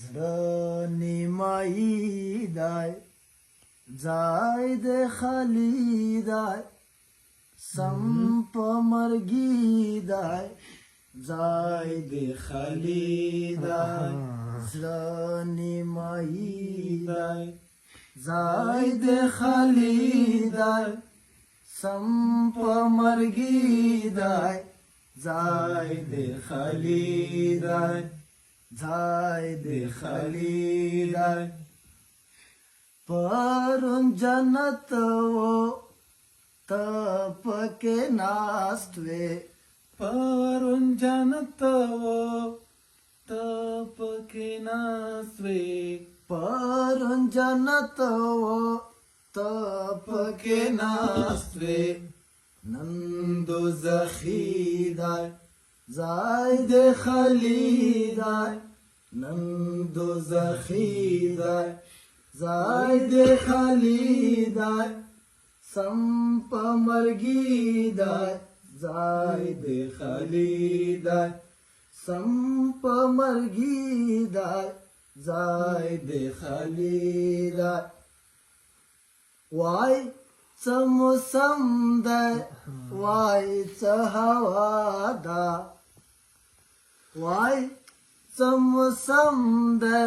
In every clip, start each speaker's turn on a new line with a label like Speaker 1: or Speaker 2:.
Speaker 1: زړه نیمایي دی ځای د خالي دی سم په مرګي دی ځای د خالي دی زړه نیمایي دی ځای د خالي دی سم په مرګي دی ځای د خالي دی ځای د خالي دی پرون جنت و ته پکې ناست وې
Speaker 2: پرون جنت و ته پکې ناست وې
Speaker 1: پرون جنت و ته پکې ناست وې نن دوزخي دی ځای د خالي دی نن دوزخي دی ځای د خالي دی سم په مرګي دی ځای د خالي دی سم په مرګي دی ځای د خالي دی وای څه موسم دی وای څه هوا ده وای څه موسم دی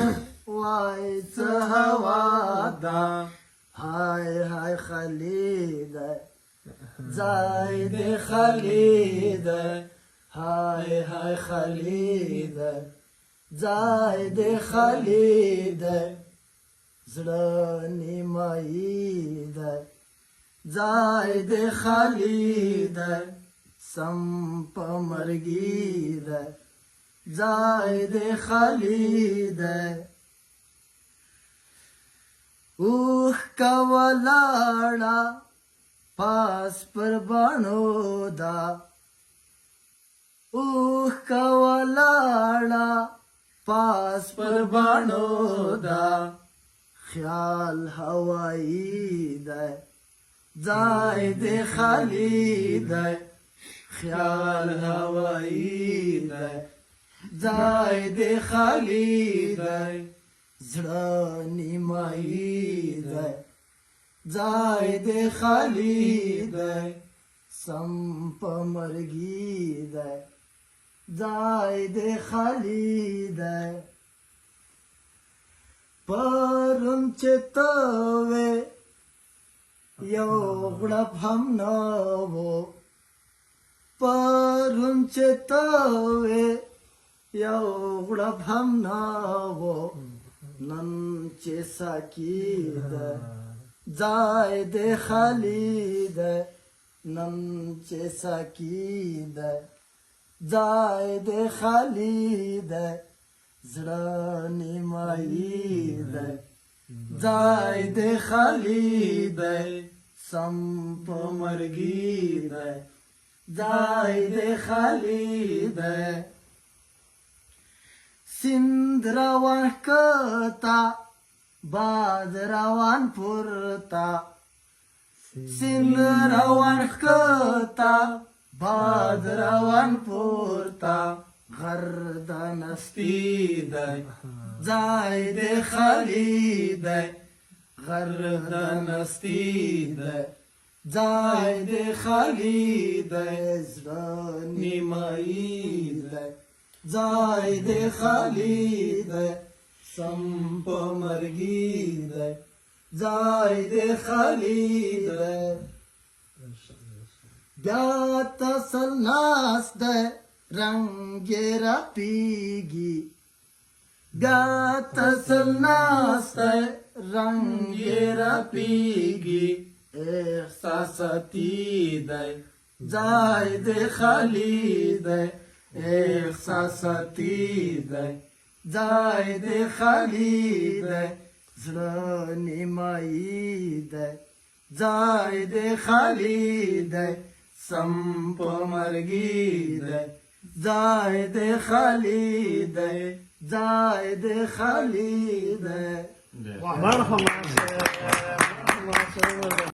Speaker 1: وای څه هوا ده های های خالي دی ځای د خالي دی های های خالي دی ځای د خالي دی زړه نیمایي دی ځای د خالي دی سم په مرګي دی ځای د خالي دی اوښ کا ولاړه پاس پر باڼو ده اوښ کا ولاړه پاس پر باڼو ده خیال هوایی دی ځای د خالي دی خیال هوایی دی ځای د خالي دی زړه نیمایي دی ځای د خالي دی سم په مرګي دی ځای د خالي دی پرون چې ته وې یو غړپ هم نه و پرون چې ته وې یو غړپ هم نه و نن چې ساقي دی ځای د خالي دی نن چې ساقي دی ځای د خالي دی زړه نیمایي دی ځای د خالي دی سم په مرګي دی ځای د خالي دی سیند روان ښکته باد روان پورته سیند روان ښکته باد روان پورته غر د نستی دی ځای د خالي دی غر د نستی دی ځای د خالي دی زړه نیمایي دی ځای د خالي دی سم په مرګي دی ځای د خالي دی بیا تسل ناست دی رنگ رپیږي بیا تسل ناست دی رنگ رپیږي احساساتي دی ځای د خالي دی احساساتي دی ځای د خالي دی زړه نیمایي دی ځای د خالي دی سم په مرګي دی ځای د خالي دی ځای د خالي دی
Speaker 3: مرحبا